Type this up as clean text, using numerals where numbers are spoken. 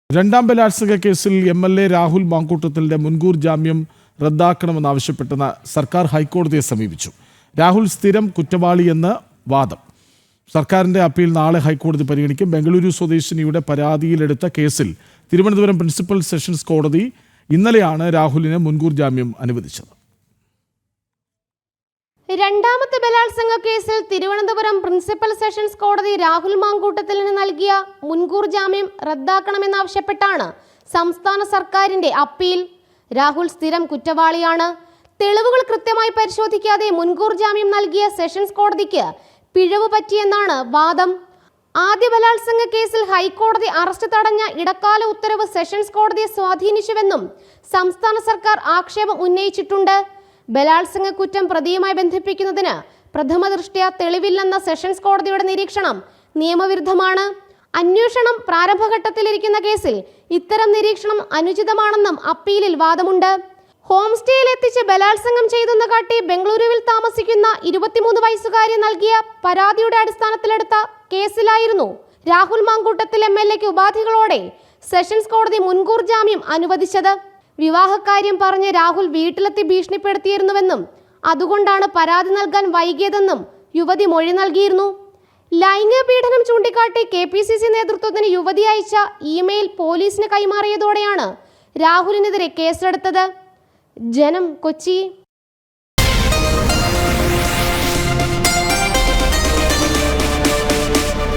രണ്ടാം ബലാത്സംഗ കേസിൽ MLA രാഹുൽ മാങ്കൂട്ടത്തിലിന്റെ മുൻകൂർ ജാമ്യം റദ്ദാക്കണമെന്നാവശ്യപ്പെട്ടെന്ന് സർക്കാർ ഹൈക്കോടതിയെ സമീപിച്ചു. രാഹുൽ സ്ഥിരം കുറ്റവാളിയെന്ന് വാദം. സർക്കാരിന്റെ അപ്പീൽ നാളെ ഹൈക്കോടതി പരിഗണിക്കും. ബംഗളൂരു സ്വദേശിനിയുടെ പരാതിയിലെടുത്ത കേസിൽ തിരുവനന്തപുരം പ്രിൻസിപ്പൽ സെഷൻസ് കോടതി ഇന്നലെയാണ് രാഹുലിന് മുൻകൂർ ജാമ്യം അനുവദിച്ചത്. രണ്ടാമത്തെ ബലാത്സംഗ കേസിൽ തിരുവനന്തപുരം പ്രിൻസിപ്പൽ സെഷൻസ് കോടതി രാഹുൽ മാങ്കൂട്ടത്തിലിന് നൽകിയ മുൻകൂർ ജാമ്യം റദ്ദാക്കണമെന്നാവശ്യപ്പെട്ടാണ് സംസ്ഥാന സർക്കാരിന്റെ അപ്പീൽ. രാഹുൽ സ്ഥിരം കുറ്റവാളിയാണ്. തെളിവുകൾ കൃത്യമായി പരിശോധിക്കാതെ മുൻകൂർ ജാമ്യം നൽകിയ സെഷൻസ് കോടതിക്ക് പിഴവ് പറ്റിയെന്നാണ് വാദം. ആദ്യ ബലാത്സംഗ കേസിൽ ഹൈക്കോടതി അറസ്റ്റ് തടഞ്ഞ ഇടക്കാല ഉത്തരവ് സെഷൻസ് കോടതിയെ സ്വാധീനിച്ചുവെന്നും സംസ്ഥാന സർക്കാർ ആക്ഷേപം ഉന്നയിച്ചിട്ടുണ്ട്. ബലാത്സംഗ കുറ്റം പ്രതിയുമായി ബന്ധിപ്പിക്കുന്നതിന് പ്രഥമ ദൃഷ്ട്യാ തെളിവില്ലെന്ന സെഷൻസ് കോടതിയുടെ നിരീക്ഷണം നിയമവിരുദ്ധമാണ്. അന്വേഷണം പ്രാരംഭഘട്ടത്തിലിരിക്കുന്ന കേസിൽ ഇത്തരം നിരീക്ഷണം അനുചിതമാണെന്നും അപ്പീലിൽ വാദമുണ്ട്. ഹോം സ്റ്റേയിൽ എത്തിച്ച് ബലാത്സംഗം ചെയ്തെന്ന് കാട്ടി ബംഗളൂരുവിൽ താമസിക്കുന്ന 23 വയസ്സുകാരി നൽകിയ പരാതിയുടെ അടിസ്ഥാനത്തിലെടുത്ത കേസിലായിരുന്നു രാഹുൽ മാങ്കൂട്ടത്തിൽ MLAക്ക് ഉപാധികളോടെ സെഷൻസ് കോടതി മുൻകൂർ ജാമ്യം അനുവദിച്ചത്. വിവാഹക്കാര്യം പറഞ്ഞ് രാഹുൽ വീട്ടിലെത്തി ഭീഷണിപ്പെടുത്തിയിരുന്നുവെന്നും അതുകൊണ്ടാണ് പരാതി നൽകാൻ വൈകിയതെന്നും യുവതി മൊഴി നൽകിയിരുന്നു. ലൈംഗിക പീഡനം ചൂണ്ടിക്കാട്ടി KPCC നേതൃത്വത്തിന് യുവതി അയച്ച ഇമെയിൽ പോലീസിന് കൈമാറിയതോടെയാണ് രാഹുലിനെതിരെ കേസെടുത്തത്. ജനം, കൊച്ചി.